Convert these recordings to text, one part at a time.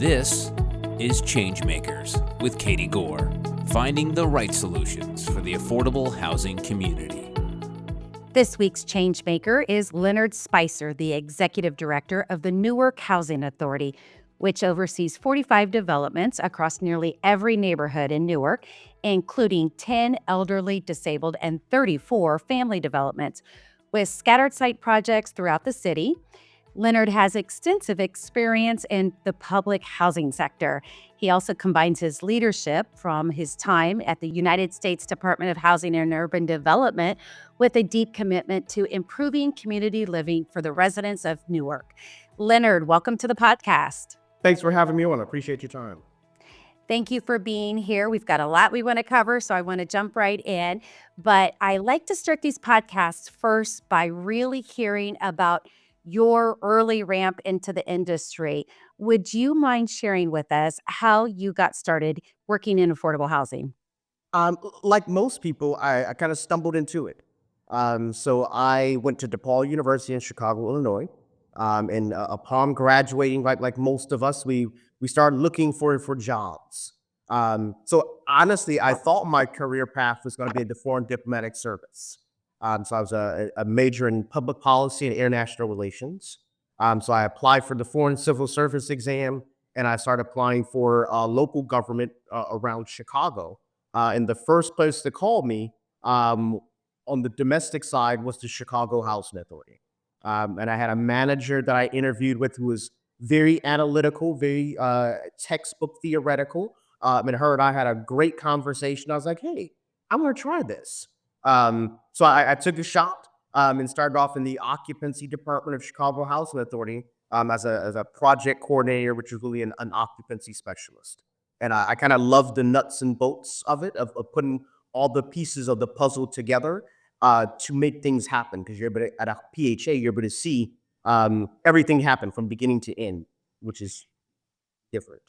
This is Changemakers with Katie Gore, finding the right solutions for the affordable housing community. This week's Changemaker is Leonard Spicer, the Executive Director of the Newark Housing Authority, which oversees 45 developments across nearly every neighborhood in Newark, including 10 elderly, disabled, and 34 family developments, with scattered site projects throughout the city. Leonard has extensive experience in the public housing sector. He also combines his leadership from his time at the United States Department of Housing and Urban Development with a deep commitment to improving community living for the residents of Newark. Leonard, welcome to the podcast. Thanks for having me on. I appreciate your time. Thank you for being here. We've got a lot we want to cover, so I want to jump right in. But I like to start these podcasts first by really hearing about your early ramp into the industry. Would you mind sharing with us how you got started working in affordable housing? Like most people, I kind of stumbled into it. So I went to DePaul University in Chicago, Illinois. And upon graduating, like most of us, we started looking for jobs. So honestly, I thought my career path was going to be the foreign diplomatic service. So I was a major in public policy and international relations. So I applied for the Foreign Civil Service exam, and I started applying for local government around Chicago. And the first place to call me on the domestic side was the Chicago Housing Authority. And I had a manager that I interviewed with who was very analytical, very textbook theoretical. And her and I had a great conversation. I was like, hey, I'm going to try this. So I took a shot and started off in the occupancy department of Chicago Housing Authority as a project coordinator, which is really an occupancy specialist. And I kind of loved the nuts and bolts of it, of putting all the pieces of the puzzle together to make things happen. Because at a PHA, you're able to see everything happen from beginning to end, which is different.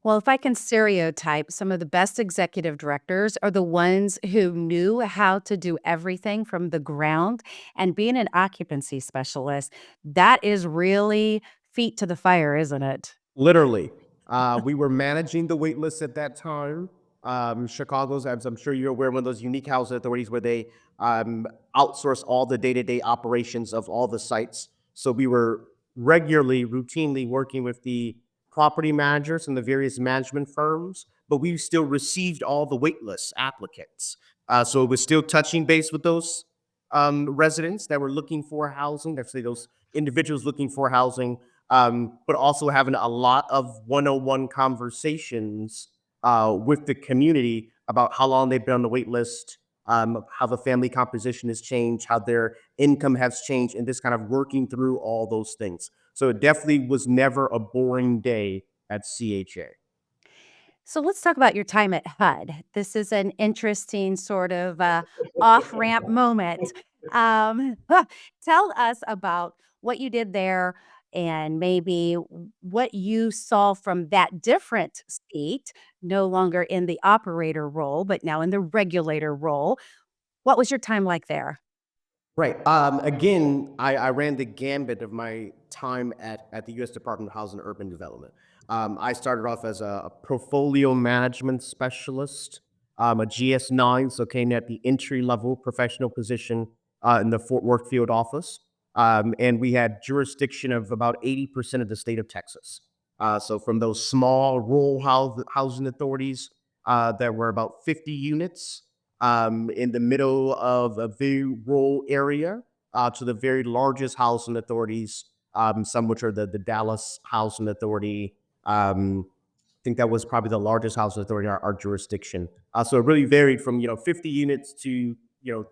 Well, if I can stereotype, some of the best executive directors are the ones who knew how to do everything from the ground. And being an occupancy specialist, that is really feet to the fire, isn't it? Literally. We were managing the wait list at that time. Chicago's, as I'm sure you're aware, one of those unique housing authorities where they outsource all the day-to-day operations of all the sites. So we were routinely working with the property managers and the various management firms, but we still received all the waitlist applicants. So it was still touching base with those residents that were looking for housing, actually those individuals looking for housing, but also having a lot of one-on-one conversations with the community about how long they've been on the wait list, how the family composition has changed, how their income has changed, and just kind of working through all those things. So it definitely was never a boring day at CHA. So let's talk about your time at HUD. This is an interesting sort of off-ramp moment. Um, Tell us about what you did there and maybe what you saw from that different seat, no longer in the operator role, but now in the regulator role. What was your time like there? Right. Again, I ran the gambit of my time at the U.S. Department of Housing and Urban Development. I started off as a portfolio management specialist, a GS9, so came at the entry-level professional position in the Fort Worth field office. And we had jurisdiction of about 80% of the state of Texas. So from those small rural housing authorities that were about 50 units, in the middle of a very rural area to the very largest housing authorities, some which are the Dallas Housing Authority. I think that was probably the largest housing authority in our jurisdiction. So it really varied from 50 units to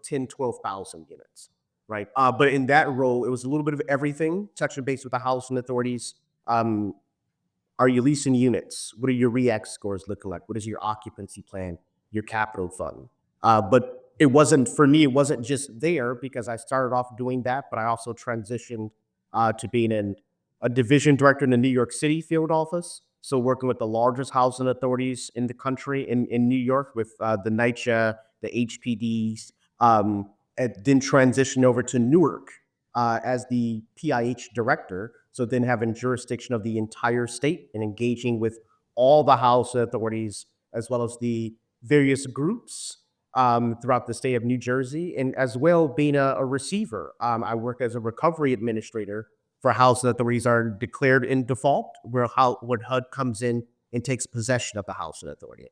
10, 12,000 units, right? But in that role, it was a little bit of everything, touching base with the housing authorities. Are you leasing units? What are your REACT scores looking like? What is your occupancy plan, your capital fund? But it wasn't, for me, it wasn't just there because I started off doing that, but I also transitioned to being a division director in the New York City field office. So working with the largest housing authorities in the country in New York with the NYCHA, the HPDs, and then transitioned over to Newark as the PIH director, so then having jurisdiction of the entire state and engaging with all the house authorities as well as the various groups throughout the state of New Jersey, and as well being a receiver. I work as a recovery administrator for house authorities are declared in default, when HUD comes in and takes possession of the house authority.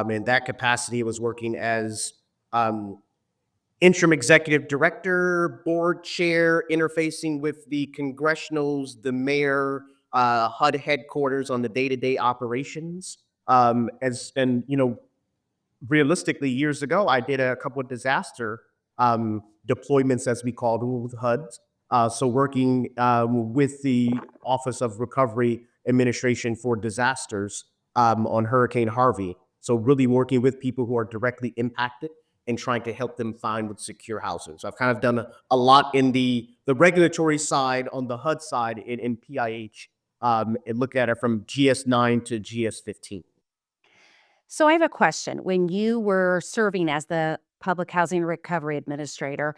In that capacity, I was working as um, interim executive director, board chair, interfacing with the congressionals, the mayor, HUD headquarters on the day-to-day operations. And realistically, years ago, I did a couple of disaster deployments, as we called them, with HUD. So working with the Office of Recovery Administration for Disasters on Hurricane Harvey. So really working with people who are directly impacted and trying to help them find with secure housing. So I've kind of done a lot in the regulatory side, on the HUD side in PIH, and look at it from GS9 to GS15. So I have a question. When you were serving as the Public Housing Recovery Administrator,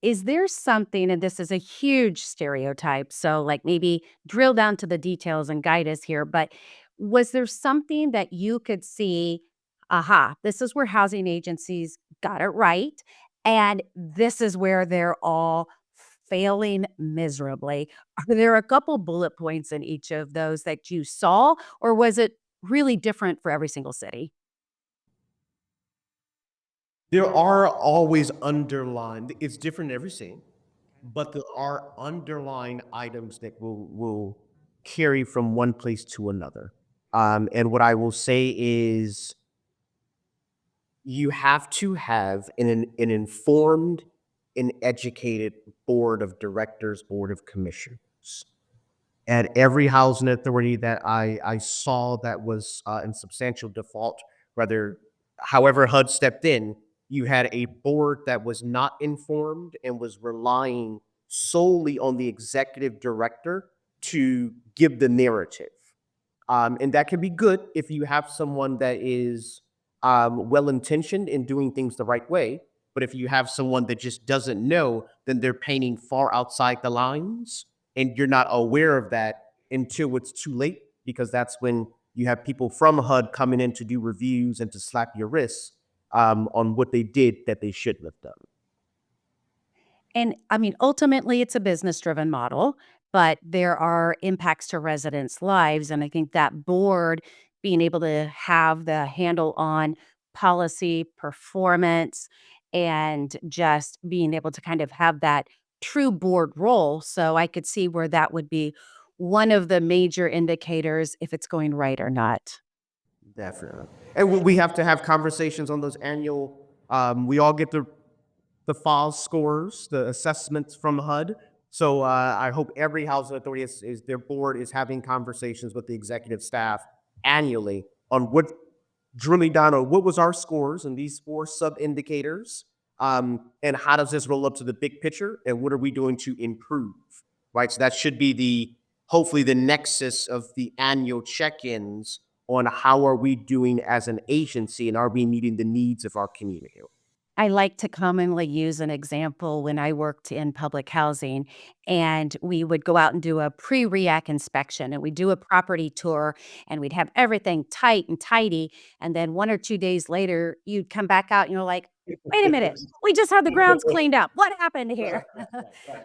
is there something, and this is a huge stereotype, so like maybe drill down to the details and guide us here, but was there something that you could see, aha, this is where housing agencies got it right, and this is where they're all failing miserably? Are there a couple bullet points in each of those that you saw, or was it really different for every single city? There are always underlined, it's different in every scene, but there are underlying items that will carry from one place to another. And what I will say is you have to have an informed and educated board of directors, board of commissioners. At every housing authority that I saw that was in substantial default, whether however HUD stepped in, you had a board that was not informed and was relying solely on the executive director to give the narrative. And that can be good if you have someone that is well intentioned in doing things the right way. But if you have someone that just doesn't know, then they're painting far outside the lines. And you're not aware of that until it's too late, because that's when you have people from HUD coming in to do reviews and to slap your wrists on what they did that they shouldn't have done. And I mean, ultimately, it's a business driven model, but there are impacts to residents' lives. And I think that board being able to have the handle on policy, performance, and just being able to kind of have that true board role. So I could see where that would be one of the major indicators if it's going right or not. Definitely. And we have to have conversations on those annual, we all get the FOS scores, the assessments from HUD. So I hope every housing authority is their board is having conversations with the executive staff annually on what drilling down on what was our scores and these four sub indicators, and how does this roll up to the big picture, and what are we doing to improve, right? So that should be the hopefully the nexus of the annual check-ins on how are we doing as an agency and are we meeting the needs of our community. I like to commonly use an example when I worked in public housing, and we would go out and do a pre-react inspection, and we'd do a property tour, and we'd have everything tight and tidy, and then 1 or 2 days later, you'd come back out and you're like, "Wait a minute, we just had the grounds cleaned up. What happened here?"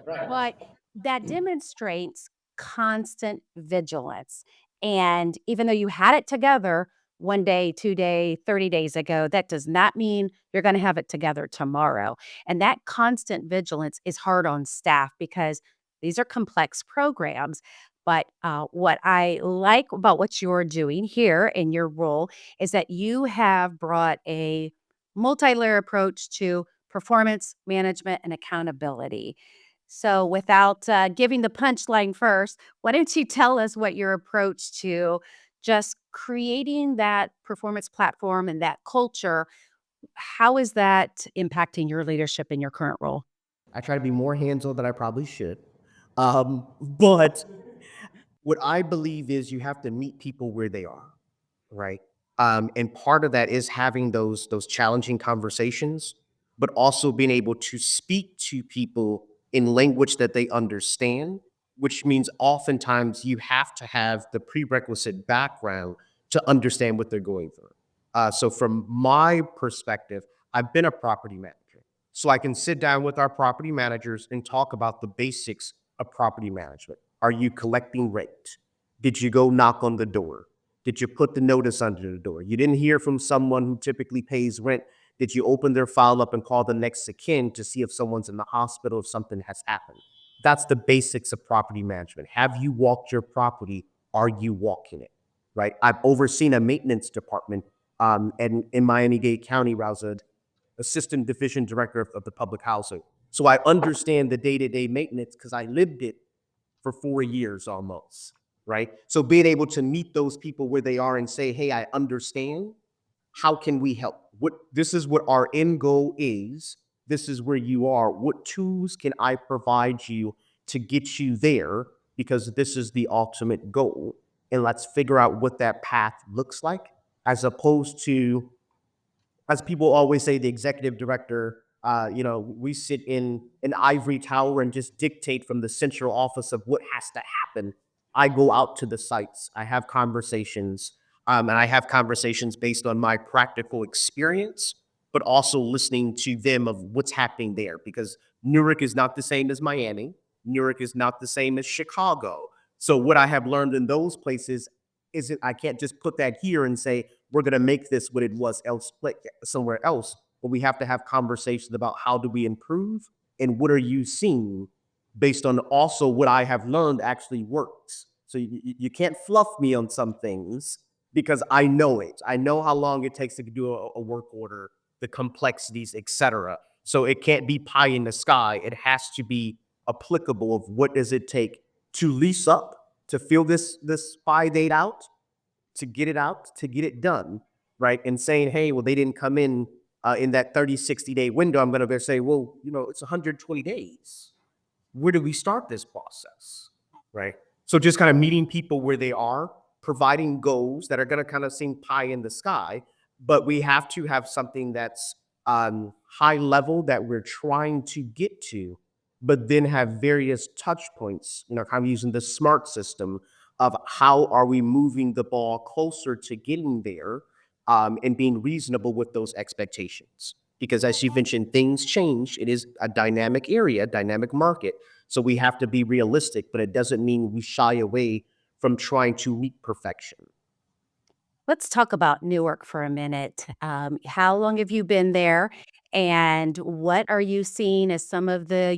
But that demonstrates constant vigilance, and even though you had it together 1 day, 2 day, 30 days ago, that does not mean you're gonna have it together tomorrow, and that constant vigilance is hard on staff because these are complex programs, but, what I like about what you're doing here in your role is that you have brought a multi-layer approach to performance management and accountability. So, without giving the punchline first, why don't you tell us what your approach to just creating that performance platform and that culture, how is that impacting your leadership in your current role? I try to be more hands-on than I probably should. But what I believe is you have to meet people where they are, right? And part of that is having those challenging conversations, but also being able to speak to people in language that they understand, which means oftentimes you have to have the prerequisite background to understand what they're going through. So from my perspective, I've been a property manager. So I can sit down with our property managers and talk about the basics of property management. Are you collecting rent? Did you go knock on the door? Did you put the notice under the door? You didn't hear from someone who typically pays rent. Did you open their file up and call the next of kin to see if someone's in the hospital, if something has happened? That's the basics of property management. Have you walked your property? Are you walking it? Right? I've overseen a maintenance department and in Miami-Dade County, where I was an assistant division director of the public housing. So I understand the day-to-day maintenance because I lived it for 4 years almost, right? So being able to meet those people where they are and say, hey, I understand. How can we help? This is what our end goal is. This is where you are. What tools can I provide you to get you there? Because this is the ultimate goal. And let's figure out what that path looks like, as opposed to, as people always say, the executive director, we sit in an ivory tower and just dictate from the central office of what has to happen. I go out to the sites. I have conversations, and I have conversations based on my practical experience, but also listening to them of what's happening there. Because Newark is not the same as Miami. Newark is not the same as Chicago. So what I have learned in those places isn't, I can't just put that here and say, we're going to make this what it was somewhere else. But we have to have conversations about how do we improve and what are you seeing based on also what I have learned actually works. So you can't fluff me on some things because I know it. I know how long it takes to do a work order, the complexities, etc. So it can't be pie in the sky. It has to be applicable of what does it take to lease up, to fill this 5 8 out, to get it out, to get it done, right? And saying, hey, well, they didn't come in that 30, 60-day window. I'm going to say, well, it's 120 days. Where do we start this process, right? So just kind of meeting people where they are, providing goals that are going to kind of seem pie in the sky, but we have to have something that's high level that we're trying to get to, but then have various touch points, kind of using the SMART system of how are we moving the ball closer to getting there, and being reasonable with those expectations. Because as you mentioned, things change. It is a dynamic area, dynamic market. So we have to be realistic, but it doesn't mean we shy away from trying to meet perfection. Let's talk about Newark for a minute. How long have you been there? And what are you seeing as some of the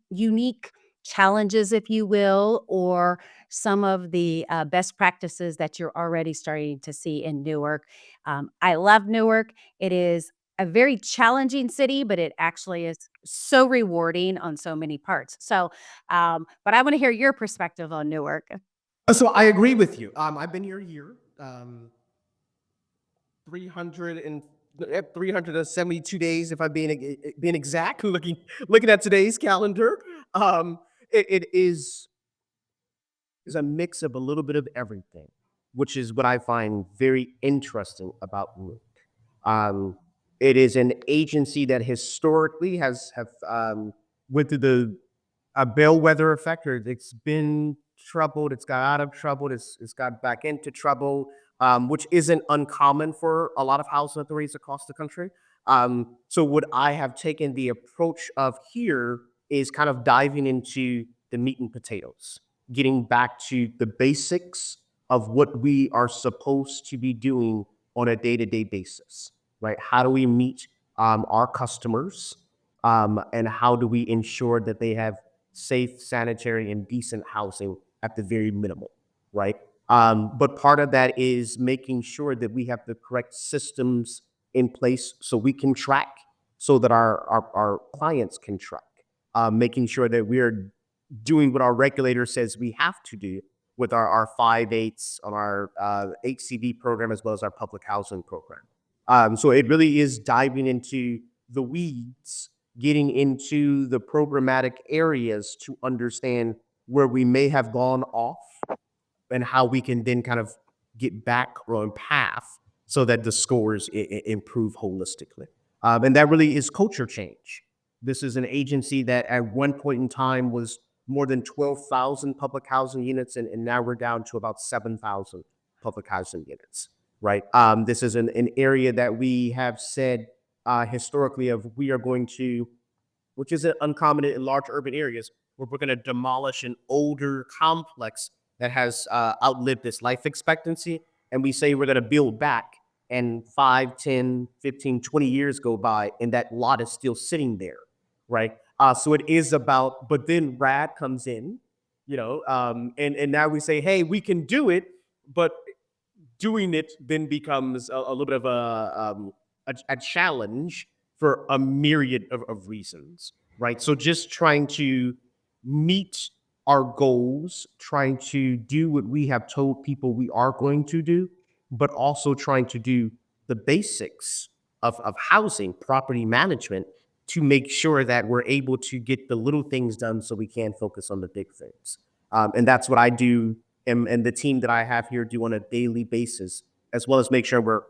unique challenges, if you will, or some of the best practices that you're already starting to see in Newark? I love Newark. It is a very challenging city, but it actually is so rewarding on so many parts. But I want to hear your perspective on Newark. So I agree with you. I've been here a year. 300 and 372 days, if I'm being exact. Looking at today's calendar, it is a mix of a little bit of everything, which is what I find very interesting about Root. Um, it is an agency that historically have went through a bellwether effect, or it's been troubled, it's got out of trouble, it's got back into trouble, which isn't uncommon for a lot of housing authorities across the country. So what I have taken the approach of here is kind of diving into the meat and potatoes, getting back to the basics of what we are supposed to be doing on a day-to-day basis, right? How do we meet our customers, and how do we ensure that they have safe, sanitary, and decent housing at the very minimal, right? But part of that is making sure that we have the correct systems in place so we can track, so that our clients can track, making sure that we're doing what our regulator says we have to do with our 5/8s on our HCV program, as well as our public housing program. So it really is diving into the weeds, getting into the programmatic areas to understand where we may have gone off and how we can then kind of get back on path so that the scores improve holistically. And that really is culture change. This is an agency that at one point in time was more than 12,000 public housing units, and now we're down to about 7,000 public housing units, right? This is an area that we have said historically of we are going to, which is uncommon in large urban areas, where we're going to demolish an older complex that has outlived its life expectancy. And we say we're going to build back, and 5, 10, 15, 20 years go by, and that lot is still sitting there, right? So it is about, but then RAD comes in, and now we say, hey, we can do it, but doing it then becomes a little bit of a challenge for a myriad of reasons, right? So just trying to meet our goals, trying to do what we have told people we are going to do, but also trying to do the basics of housing, property management, to make sure that we're able to get the little things done so we can focus on the big things. And that's what I do, and the team that I have here do on a daily basis, as well as make sure we're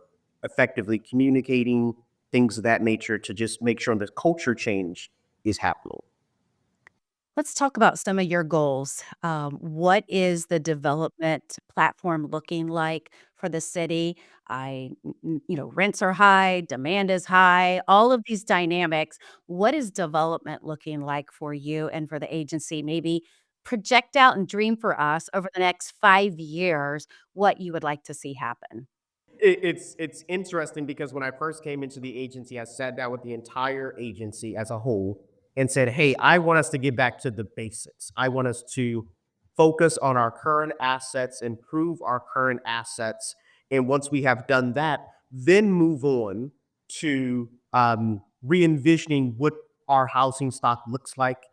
effectively communicating, things of that nature, to just make sure the culture change is happening. Let's talk about some of your goals. What is the development platform looking like for the city? Rents are high, demand is high, all of these dynamics. What is development looking like for you and for the agency? Maybe project out and dream for us over the next 5 years what you would like to see happen. It's interesting because when I first came into the agency, I sat down with the entire agency as a whole and said, "Hey, I want us to get back to the basics. I want us to focus on our current assets, improve our current assets, and once we have done that, then move on to re-envisioning what our housing stock looks like,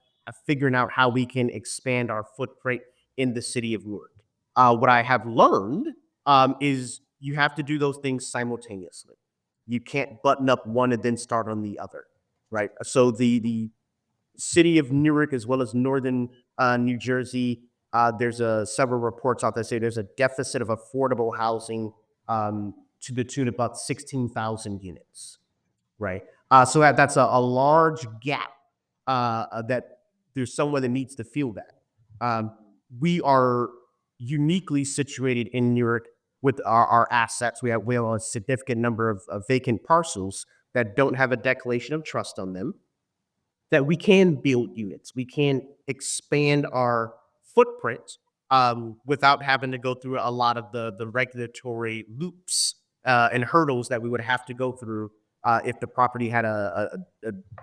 figuring out how we can expand our footprint in the city of Newark." What I have learned is you have to do those things simultaneously. You can't button up one and then start on the other, right? So the city of Newark, as well as northern New Jersey, there's several reports out there say there's a deficit of affordable housing to the tune of about 16,000 units, right? So that's a large gap that there's someone that needs to fill that. Um, we are uniquely situated in Newark with our assets. We have a significant number of vacant parcels that don't have a declaration of trust on them, that we can build units. We can expand our footprint without having to go through a lot of the regulatory loops and hurdles that we would have to go through if the property had a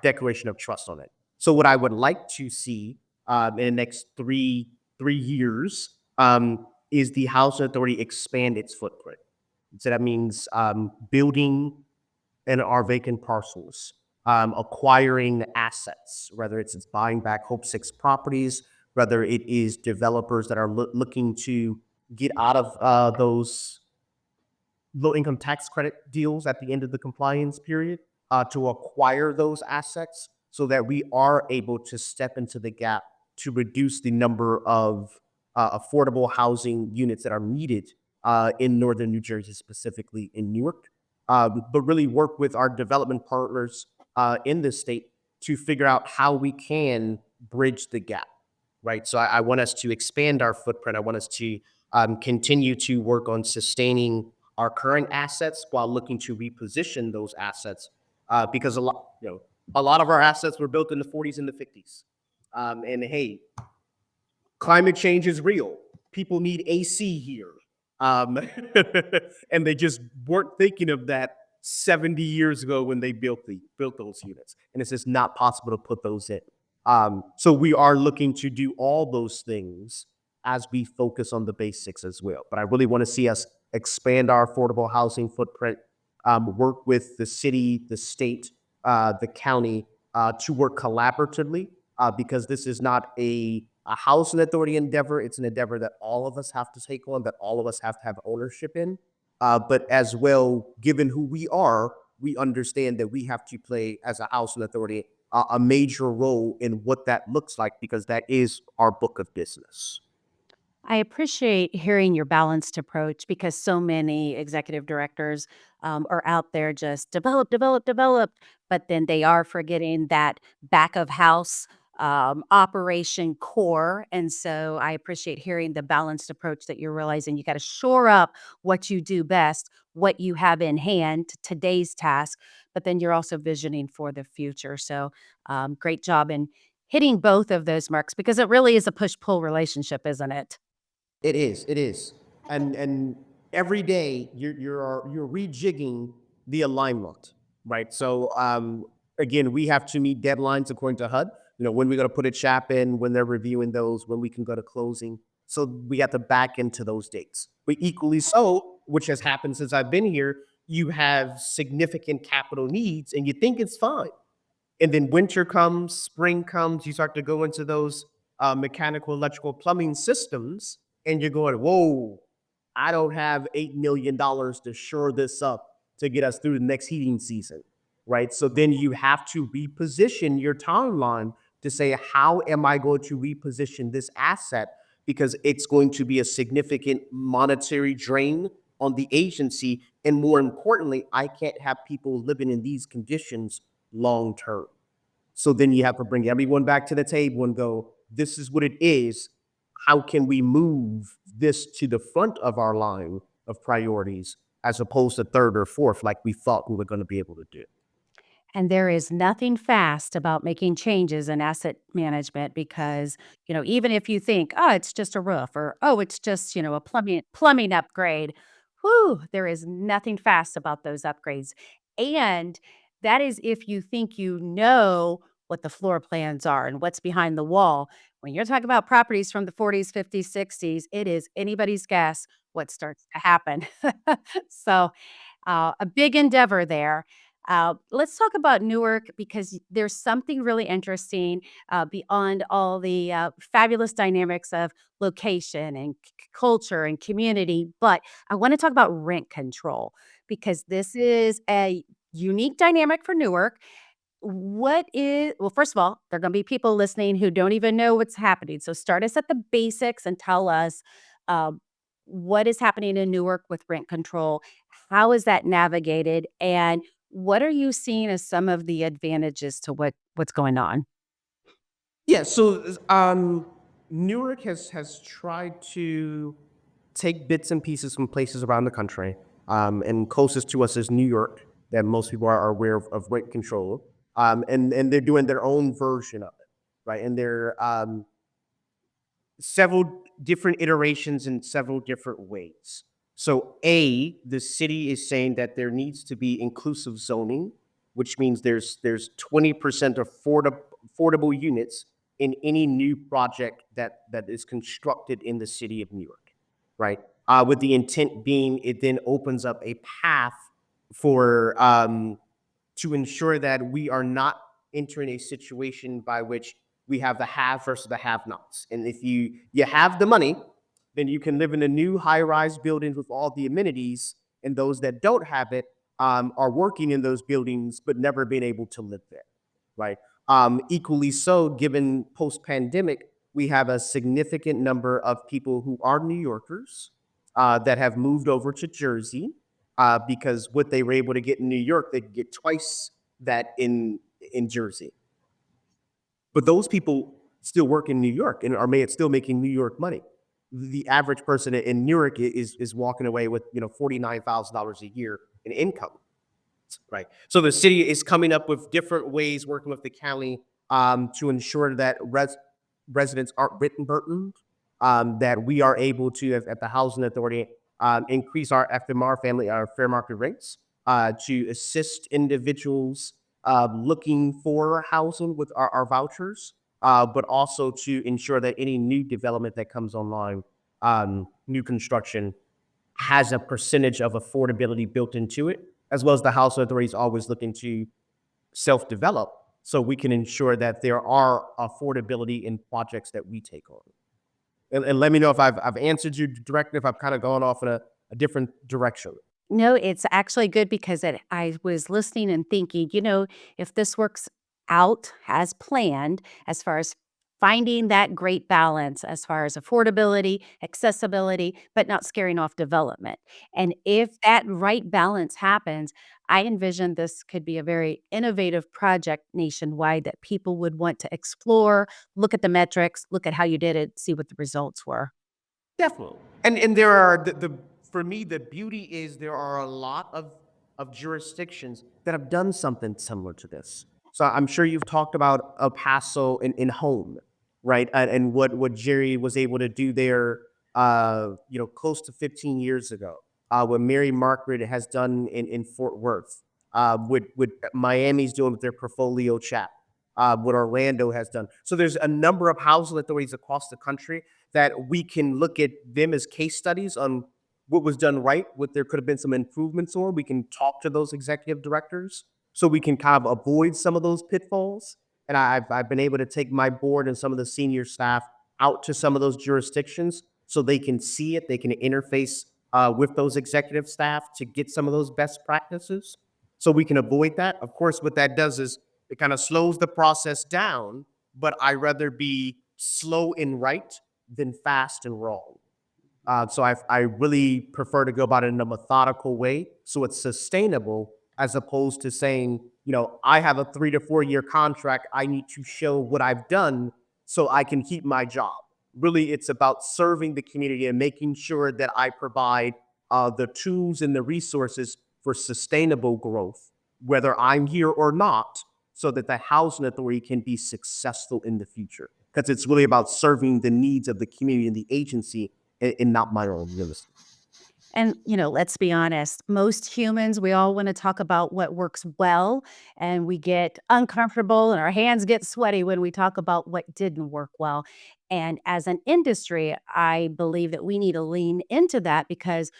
declaration of trust on it. So what I would like to see in the next three years is the housing authority expand its footprint. So that means building in our vacant parcels, acquiring assets, whether it's buying back Hope Six properties, whether it is developers that are looking to get out of those low income tax credit deals at the end of the compliance period, to acquire those assets so that we are able to step into the gap to reduce the number of affordable housing units that are needed in northern New Jersey, specifically in Newark, but really work with our development partners in this state to figure out how we can bridge the gap, right? So I want us to expand our footprint. I want us to continue to work on sustaining our current assets while looking to reposition those assets, because a lot of our assets were built in the 40s and the 50s. And hey, climate change is real. People need AC here. Um, and they just weren't thinking of that 70 years ago when they built those units. And it's just not possible to put those in. So we are looking to do all those things as we focus on the basics as well. But I really want to see us expand our affordable housing footprint, work with the city, the state, the county, to work collaboratively, because this is not a housing authority endeavor. It's an endeavor that all of us have to take on, that all of us have to have ownership in. But as well, given who we are, we understand that we have to play, as a housing authority, a major role in what that looks like, because that is our book of business. I appreciate hearing your balanced approach because so many executive directors are out there just develop, develop, develop, but then they are forgetting that back of house operation core. And so I appreciate hearing the balanced approach that you're realizing you got to shore up what you do best, what you have in hand, today's task, but then you're also visioning for the future. So great job in hitting both of those marks because it really is a push pull relationship, isn't it? It is. It is. And every day you're rejigging the alignment, right? So again, we have to meet deadlines according to HUD. You know, when we're going to put a chap in, when they're reviewing those, when we can go to closing. So we have to back into those dates. But equally so, which has happened since I've been here, you have significant capital needs, and you think it's fine. And then winter comes, spring comes, you start to go into those mechanical, electrical, plumbing systems, and you're going, whoa, I don't have $8 million to shore this up to get us through the next heating season, right? So then you have to reposition your timeline to say, how am I going to reposition this asset? Because it's going to be a significant monetary drain on the agency. And more importantly, I can't have people living in these conditions long term. So then you have to bring everyone back to the table and go, this is what it is. How can we move this to the front of our line of priorities as opposed to third or fourth, like we thought we were going to be able to do? And there is nothing fast about making changes in asset management because, even if you think, oh, it's just a roof or, oh, it's just, a plumbing upgrade, whew, there is nothing fast about those upgrades. And that is if you think you know what the floor plans are and what's behind the wall. When you're talking about properties from the 40s, 50s, 60s, it is anybody's guess what starts to happen. So a big endeavor there. Let's talk about Newark because there's something really interesting beyond all the fabulous dynamics of location and culture and community. But I want to talk about rent control because this is a unique dynamic for Newark. Well, first of all, there are going to be people listening who don't even know what's happening. So start us at the basics and tell us um, what is happening in Newark with rent control. How is that navigated? And what are you seeing as some of the advantages to what's going on? Yeah, so Newark has tried to take bits and pieces from places around the country, and closest to us is New York, that most people are aware of rent control, and they're doing their own version of it, right? And they're several different iterations in several different ways. So, the city is saying that there needs to be inclusive zoning, which means there's 20% affordable units in any new project that is constructed in the city of New York, right? With the intent being, it then opens up a path for to ensure that we are not entering a situation by which we have the have versus the have-nots. And if you have the money, then you can live in a new high-rise buildings with all the amenities, and those that don't have it are working in those buildings but never been able to live there, right? Equally so, given post-pandemic, we have a significant number of people who are New Yorkers that have moved over to Jersey because what they were able to get in New York, they could get twice that in Jersey. But those people still work in New York and are still making New York money. The average person in Newark is walking away with $49,000 a year in income, right? So the city is coming up with different ways, working with the county to ensure that residents aren't written burdened, that we are able to, at the housing authority, increase our FMR family, our fair market rates, to assist individuals looking for housing with our vouchers, but also to ensure that any new development that comes online, new construction, has a percentage of affordability built into it, as well as the housing authority is always looking to self-develop so we can ensure that there are affordability in projects that we take on. And let me know if I've answered you directly, if I've kind of gone off in a different direction. No, it's actually good because I was listening and thinking, if this works out as planned, as far as finding that great balance as far as affordability, accessibility, but not scaring off development. And if that right balance happens, I envision this could be a very innovative project nationwide that people would want to explore, look at the metrics, look at how you did it, see what the results were. Definitely. And there are the for me, the beauty is there are a lot of jurisdictions that have done something similar to this. So I'm sure you've talked about El Paso in home, right? And what Jerry was able to do there, close to 15 years ago. What Mary Margaret has done in Fort Worth, what Miami's doing with their portfolio chat, what Orlando has done. So there's a number of housing authorities across the country that we can look at them as case studies on what was done right, what there could have been some improvements on. We can talk to those executive directors so we can kind of avoid some of those pitfalls. And I've been able to take my board and some of the senior staff out to some of those jurisdictions so they can see it, they can interface with those executive staff to get some of those best practices so we can avoid that. Of course, what that does is it kind of slows the process down, but I rather be slow and right than fast and wrong. So I really prefer to go about it in a methodical way so it's sustainable as opposed to saying, I have a 3 to 4 year contract. I need to show what I've done so I can keep my job. Really, it's about serving the community and making sure that I provide the tools and the resources for sustainable growth, whether I'm here or not, so that the housing authority can be successful in the future. Because it's really about serving the needs of the community and the agency and not my own real estate. And, let's be honest, most humans, we all want to talk about what works well, and we get uncomfortable and our hands get sweaty when we talk about what didn't work well. And as an industry, I believe that we need to lean into that because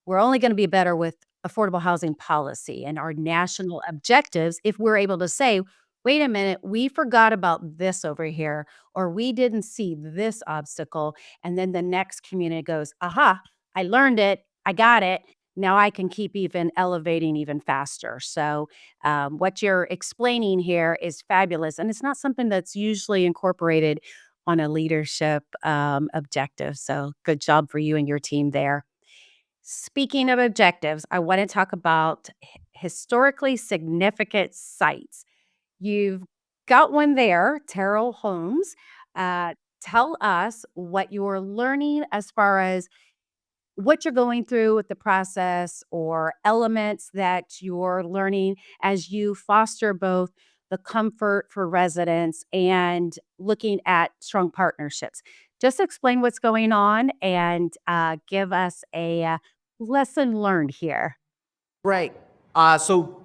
we're only going to be better with affordable housing policy and our national objectives if we're able to say, wait a minute, we forgot about this over here, or we didn't see this obstacle. And then the next community goes, aha, I learned it. I got it. Now I can keep even elevating even faster. So, what you're explaining here is fabulous. And it's not something that's usually incorporated on a leadership objective. So, good job for you and your team there. Speaking of objectives, I want to talk about historically significant sites. You've got one there, Terrell Homes. Tell us what you're learning as far as what you're going through with the process or elements that you're learning as you foster both the comfort for residents and looking at strong partnerships. Just explain what's going on and give us a lesson learned here. Right. So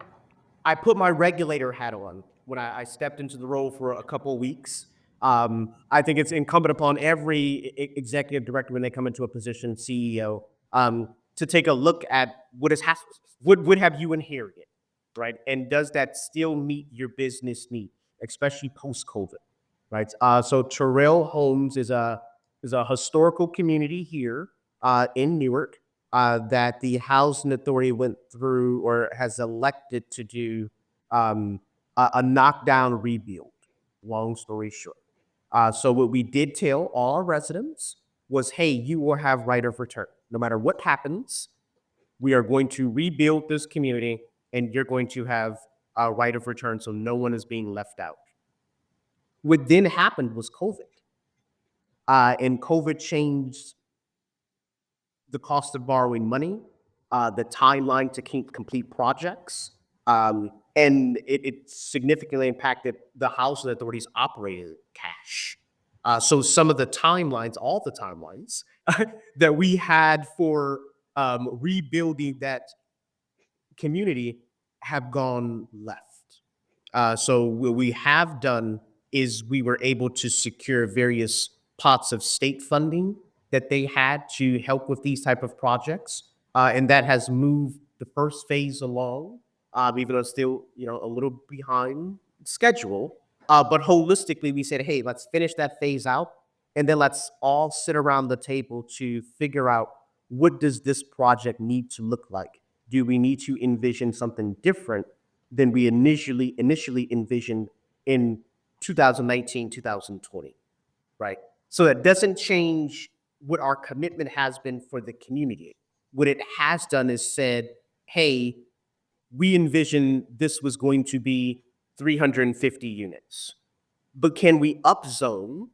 I put my regulator hat on when I stepped into the role for a couple of weeks. I think it's incumbent upon every executive director when they come into a position, CEO, to take a look at what have you inherited, right? And does that still meet your business need, especially post COVID, right? So Terrell Homes is a historical community here in Newark that the housing authority went through or has elected to do a knockdown rebuild. Long story short, so what we did tell all our residents was, hey, you will have right of return. No matter what happens, we are going to rebuild this community and you're going to have a right of return so no one is being left out. What then happened was COVID. And COVID changed the cost of borrowing money, the timeline to complete projects, and it significantly impacted the housing authority's operating cash. So some of the timelines, all the timelines that we had for rebuilding that community have gone left. So what we have done is we were able to secure various pots of state funding that they had to help with these type of projects, and that has moved the first phase along, even though it's still a little behind schedule. But holistically, we said, hey, let's finish that phase out, and then let's all sit around the table to figure out what does this project need to look like. Do we need to envision something different than we initially envisioned in 2019, 2020? right? So that doesn't change what our commitment has been for the community. What it has done is said, hey, we envisioned this was going to be 350 units, but can we upzone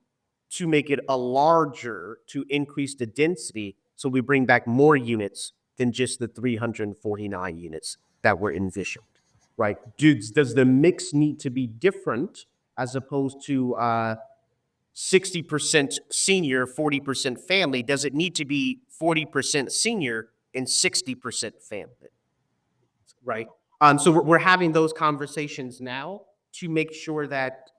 to make it a larger, to increase the density so we bring back more units than just the 349 units that were envisioned, right? Does the mix need to be different as opposed to 60% senior, 40% family? Does it need to be 40% senior and 60% family, right? So we're having those conversations now to make sure that,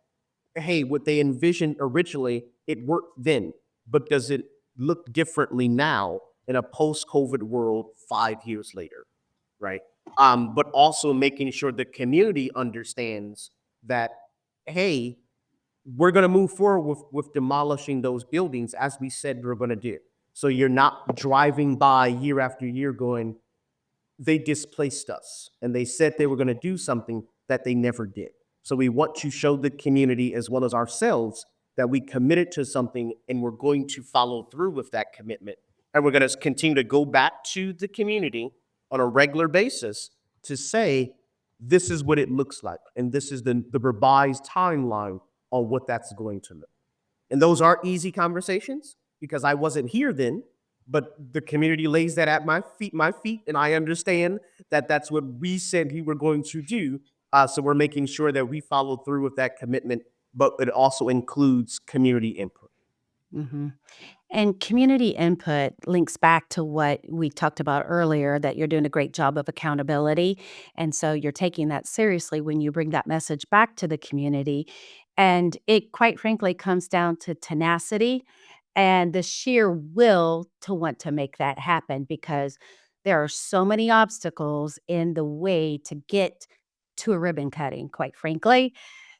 hey, what they envisioned originally, it worked then, but does it look differently now in a post-COVID world 5 years later, right? But also making sure the community understands that, hey, we're going to move forward with demolishing those buildings as we said we're going to do. So you're not driving by year after year going, they displaced us and they said they were going to do something that they never did. So we want to show the community as well as ourselves that we committed to something and we're going to follow through with that commitment. And we're going to continue to go back to the community on a regular basis to say, this is what it looks like. And this is the revised timeline on what that's going to look. And those aren't easy conversations because I wasn't here then, but the community lays that at my feet, and I understand that that's what we said we were going to do. So we're making sure that we follow through with that commitment, but it also includes community input. Mhm. And community input links back to what we talked about earlier, that you're doing a great job of accountability. And so you're taking that seriously when you bring that message back to the community. And it, quite frankly, comes down to tenacity and the sheer will to want to make that happen because there are so many obstacles in the way to get to a ribbon cutting, quite frankly.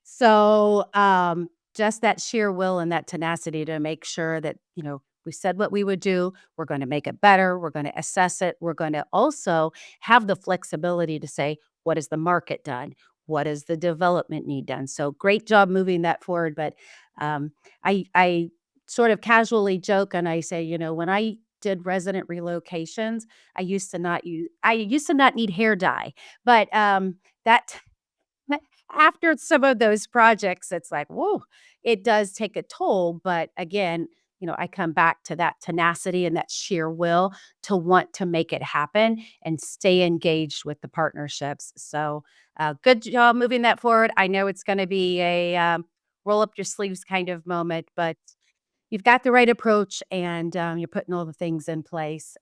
So, just that sheer will and that tenacity to make sure that, we said what we would do. We're going to make it better. We're going to assess it. We're going to also have the flexibility to say, what has the market done? What does the development need done? So great job moving that forward. But I sort of casually joke and I say, when I did resident relocations, I used to not need hair dye, but that but after some of those projects, it's like, whoa, it does take a toll. But again, I come back to that tenacity and that sheer will to want to make it happen and stay engaged with the partnerships. So, good job moving that forward. I know it's going to be a roll up your sleeves kind of moment, but you've got the right approach and you're putting all the things in place.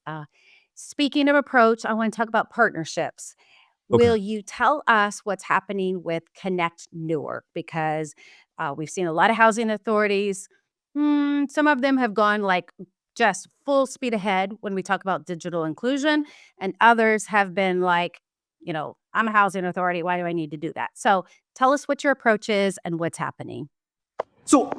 Speaking of approach, I want to talk about partnerships. Okay. Will you tell us what's happening with Connect Newark? Because we've seen a lot of housing authorities. Some of them have gone like just full speed ahead when we talk about digital inclusion, and others have been like, I'm a housing authority. Why do I need to do that? So tell us what your approach is and what's happening. So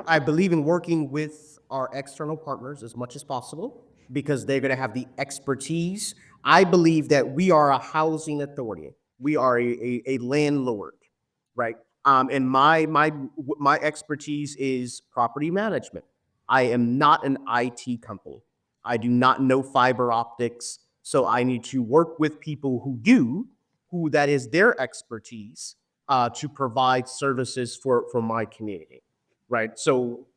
I believe in working with our external partners as much as possible because they're going to have the expertise. I believe that we are a housing authority. We are a landlord, right? And my expertise is property management. I am not an IT company. I do not know fiber optics, so I need to work with people who do, who that is their expertise, to provide services for my community, right? So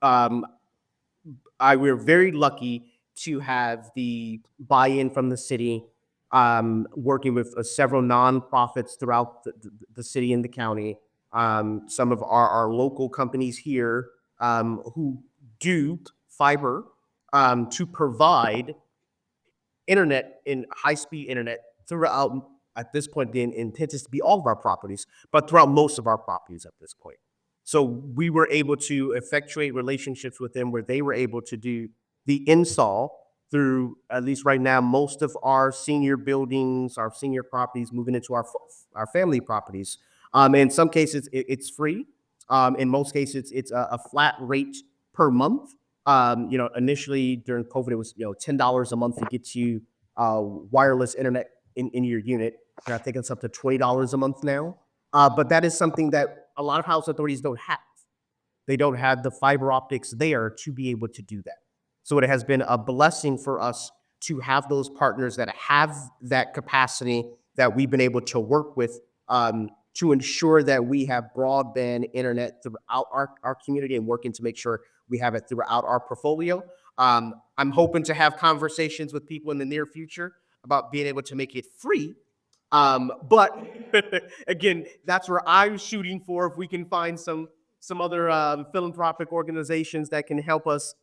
we're very lucky to have the buy-in from the city, working with several nonprofits throughout the city and the county. Some of our local companies here who do fiber to provide internet and high-speed internet throughout, at this point, the intent is to be all of our properties, but throughout most of our properties at this point. So we were able to effectuate relationships with them where they were able to do the install through, at least right now, most of our senior buildings, our senior properties moving into our family properties. In some cases, it's free. In most cases, it's a flat rate per month. Initially during COVID, it was $10 a month to get you wireless internet in your unit. And I think it's up to $20 a month now. But that is something that a lot of house authorities don't have. They don't have the fiber optics there to be able to do that. So it has been a blessing for us to have those partners that have that capacity that we've been able to work with, to ensure that we have broadband internet throughout our community, and working to make sure we have it throughout our portfolio. I'm hoping to have conversations with people in the near future about being able to make it free. But again, that's where I'm shooting for. If we can find some other philanthropic organizations that can help us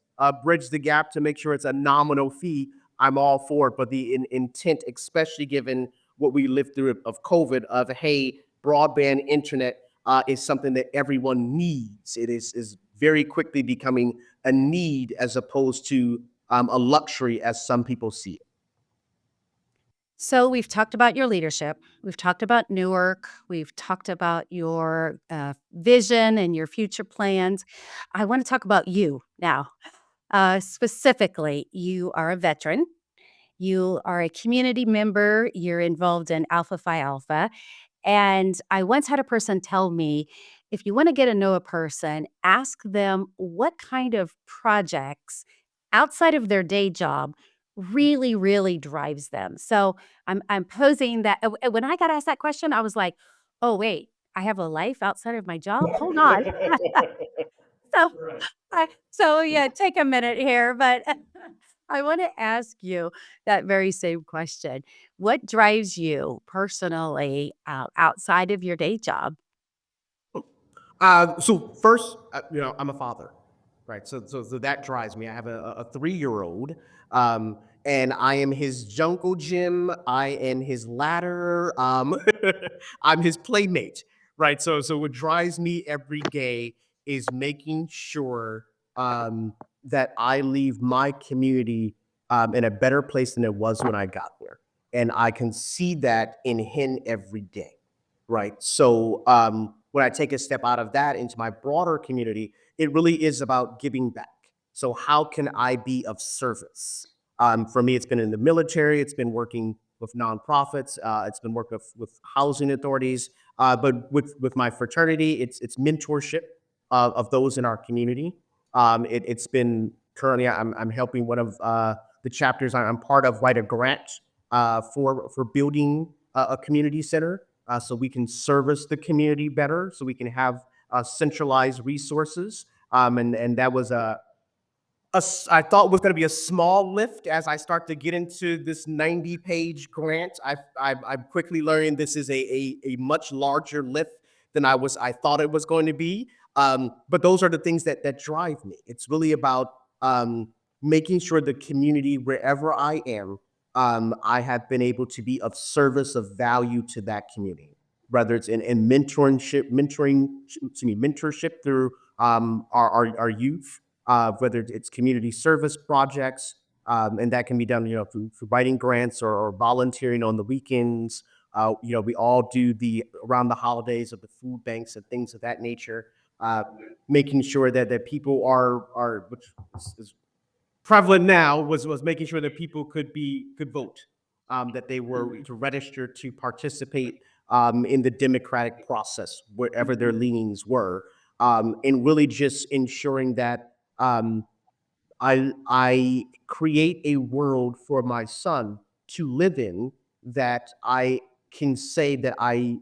bridge the gap to make sure it's a nominal fee, I'm all for it. But the intent, especially given what we lived through of COVID, of hey, broadband internet is something that everyone needs. It is very quickly becoming a need as opposed to a luxury as some people see it. So we've talked about your leadership. We've talked about Newark. We've talked about your vision and your future plans. I want to talk about you now. Specifically, you are a veteran. You are a community member. You're involved in Alpha Phi Alpha. And I once had a person tell me, if you want to get to know a person, ask them what kind of projects outside of their day job really, really drives them. So I'm posing that when I got asked that question, I was like, oh, wait, I have a life outside of my job? Hold on. So so yeah, take a minute here, but I want to ask you that very same question. What drives you personally outside of your day job? So first, I'm a father, right? So that drives me. I have a 3-year-old, and I am his jungle gym. I am his ladder. I'm his playmate, right? So what drives me every day is making sure that I leave my community in a better place than it was when I got there, and I can see that in him every day, right? So when I take a step out of that into my broader community, it really is about giving back. So how can I be of service? For me, it's been in the military. It's been working with nonprofits. It's been working with housing authorities. But with my fraternity, it's mentorship of those in our community. It's been currently I'm helping one of the chapters I'm part of write a grant for building a community center, so we can service the community better, so we can have centralized resources. And that was I thought was going to be a small lift. As I start to get into this 90-page grant, I'm quickly learning this is a much larger lift than I thought it was going to be. But those are the things that drive me. It's really about making sure the community, wherever I am, I have been able to be of service, of value to that community, whether it's in mentorship through our youth, whether it's community service projects, and that can be done, through writing grants or volunteering on the weekends. We all do the around the holidays of the food banks and things of that nature, making sure that people are which is prevalent now was making sure that people could vote, that they were to register to participate in the democratic process wherever their leanings were, and really just ensuring that I create a world for my son to live in that I can say that I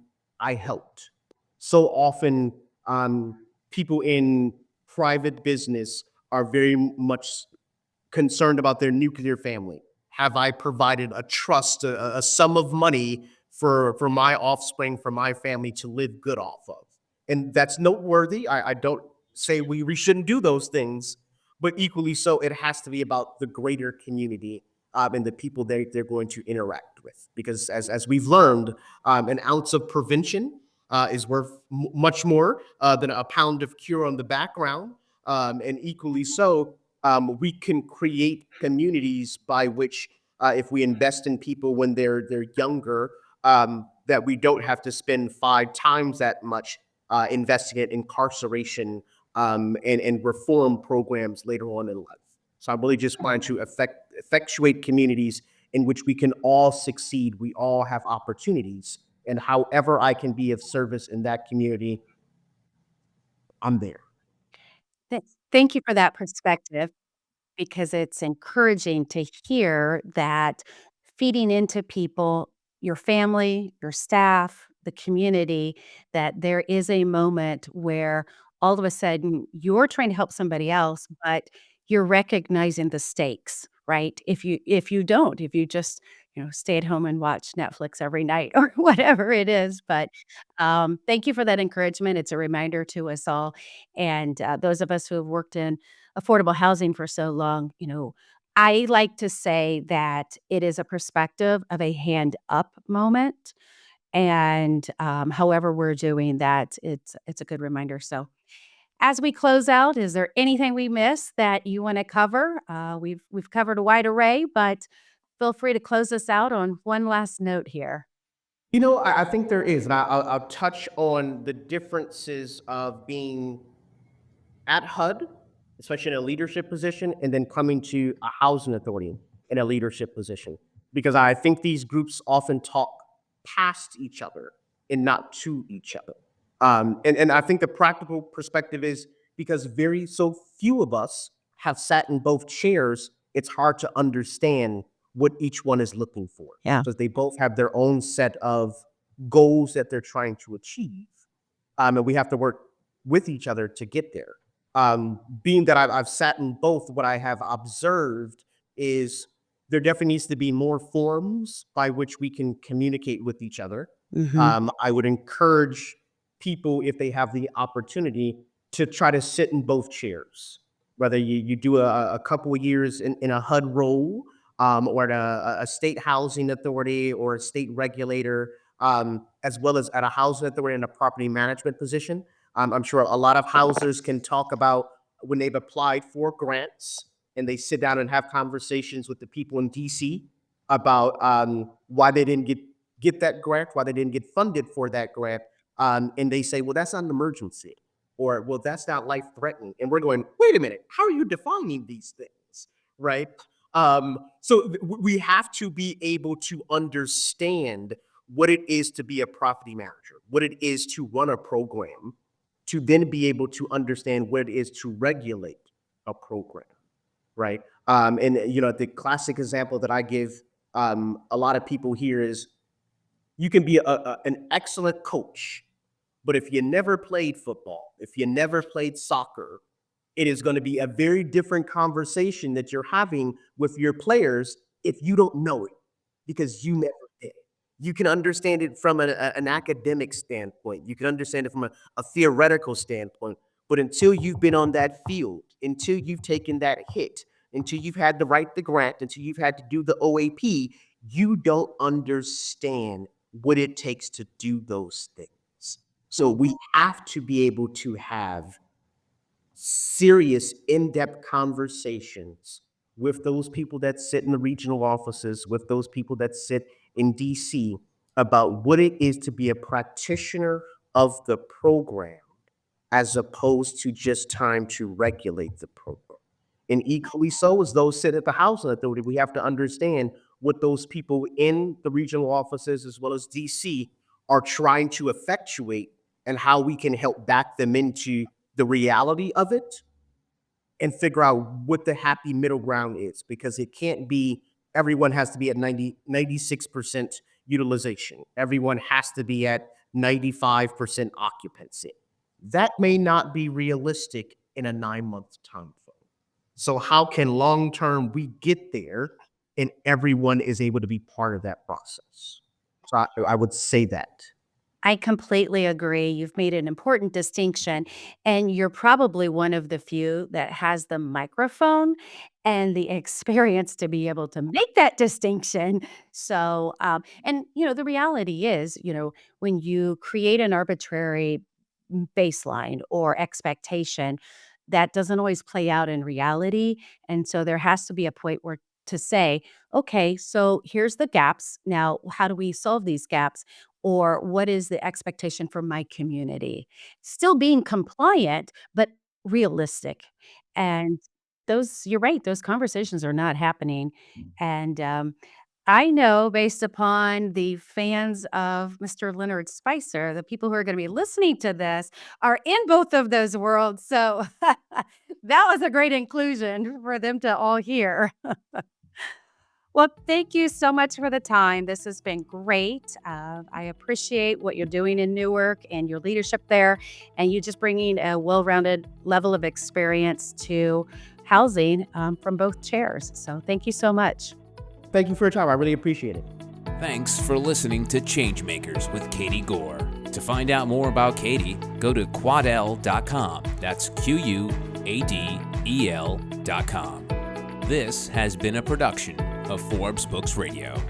helped. So often, people in private business are very much concerned about their nuclear family. Have I provided a trust, a sum of money for my offspring, for my family to live good off of? And that's noteworthy. I don't say we shouldn't do those things, but equally so, it has to be about the greater community, and the people they're going to interact with. Because as we've learned, an ounce of prevention is worth much more than a pound of cure on the background. And equally so, we can create communities by which, if we invest in people when they're younger, that we don't have to spend 5 times that much investing in incarceration, and reform programs later on in life. So I'm really just trying to effectuate communities in which we can all succeed. We all have opportunities, and however I can be of service in that community, I'm there. Th Thank you for that perspective, because it's encouraging to hear that feeding into people, your family, your staff, the community, that there is a moment where all of a sudden you're trying to help somebody else, but you're recognizing the stakes, right? If you just, stay at home and watch Netflix every night or whatever it is, but, thank you for that encouragement. It's a reminder to us all, and, those of us who have worked in affordable housing for so long, I like to say that it is a perspective of a hand up moment. And however we're doing that, it's a good reminder. So as we close out, is there anything we missed that you want to cover? We've covered a wide array, but feel free to close us out on one last note here. I think there is, and I'll touch on the differences of being at HUD, especially in a leadership position, and then coming to a housing authority in a leadership position. Because I think these groups often talk past each other and not to each other. And I think the practical perspective is because very so few of us have sat in both chairs, it's hard to understand what each one is looking for Yeah. because they both have their own set of goals that they're trying to achieve. And we have to work with each other to get there. Being that I've sat in both, what I have observed is there definitely needs to be more forms by which we can communicate with each other. Mhm. I would encourage people, if they have the opportunity, to try to sit in both chairs. Whether you do a couple of years in a HUD role, or at a state housing authority or a state regulator, as well as at a housing authority in a property management position. I'm sure a lot of housers can talk about when they've applied for grants and they sit down and have conversations with the people in DC about why they didn't get that grant, why they didn't get funded for that grant. And they say, well, that's not an emergency, or well, that's not life threatening. And we're going, wait a minute, how are you defining these things? Right. We have to be able to understand what it is to be a property manager, what it is to run a program, to then be able to understand what it is to regulate a program, right? And the classic example that I give a lot of people here is you can be an excellent coach, but if you never played football, if you never played soccer, it is going to be a very different conversation that you're having with your players if you don't know it because you never did. You can understand it from an academic standpoint. You can understand it from a theoretical standpoint. But until you've been on that field, until you've taken that hit, until you've had to write the grant, until you've had to do the OAP, you don't understand what it takes to do those things. So we have to be able to have serious, in-depth conversations with those people that sit in the regional offices, with those people that sit in DC about what it is to be a practitioner of the program as opposed to just time to regulate the program. And equally so as those sit at the housing authority, we have to understand what those people in the regional offices as well as DC are trying to effectuate and how we can help back them into the reality of it and figure out what the happy middle ground is because it can't be everyone has to be at 96% utilization. Everyone has to be at 95% occupancy. That may not be realistic in a 9-month time frame. So how can long term we get there and everyone is able to be part of that process? So I would say that. I completely agree. You've made an important distinction, and you're probably one of the few that has the microphone and the experience to be able to make that distinction. So, and the reality is, when you create an arbitrary baseline or expectation, that doesn't always play out in reality. And so there has to be a point where to say, okay, so here's the gaps. Now, how do we solve these gaps? Or what is the expectation from my community? Still being compliant, but realistic. And you're right, those conversations are not happening. And I know based upon the fans of Mr. Leonard Spicer, the people who are going to be listening to this are in both of those worlds. So that was a great inclusion for them to all hear. Well, thank you so much for the time. This has been great. I appreciate what you're doing in Newark and your leadership there, and you just bringing a well rounded level of experience to housing from both chairs. So thank you so much. Thank you for your time. I really appreciate it. Thanks for listening to Changemakers with Katie Gore. To find out more about Katie, go to quadel.com. That's QUADEL.com. This has been a production of Forbes Books Radio.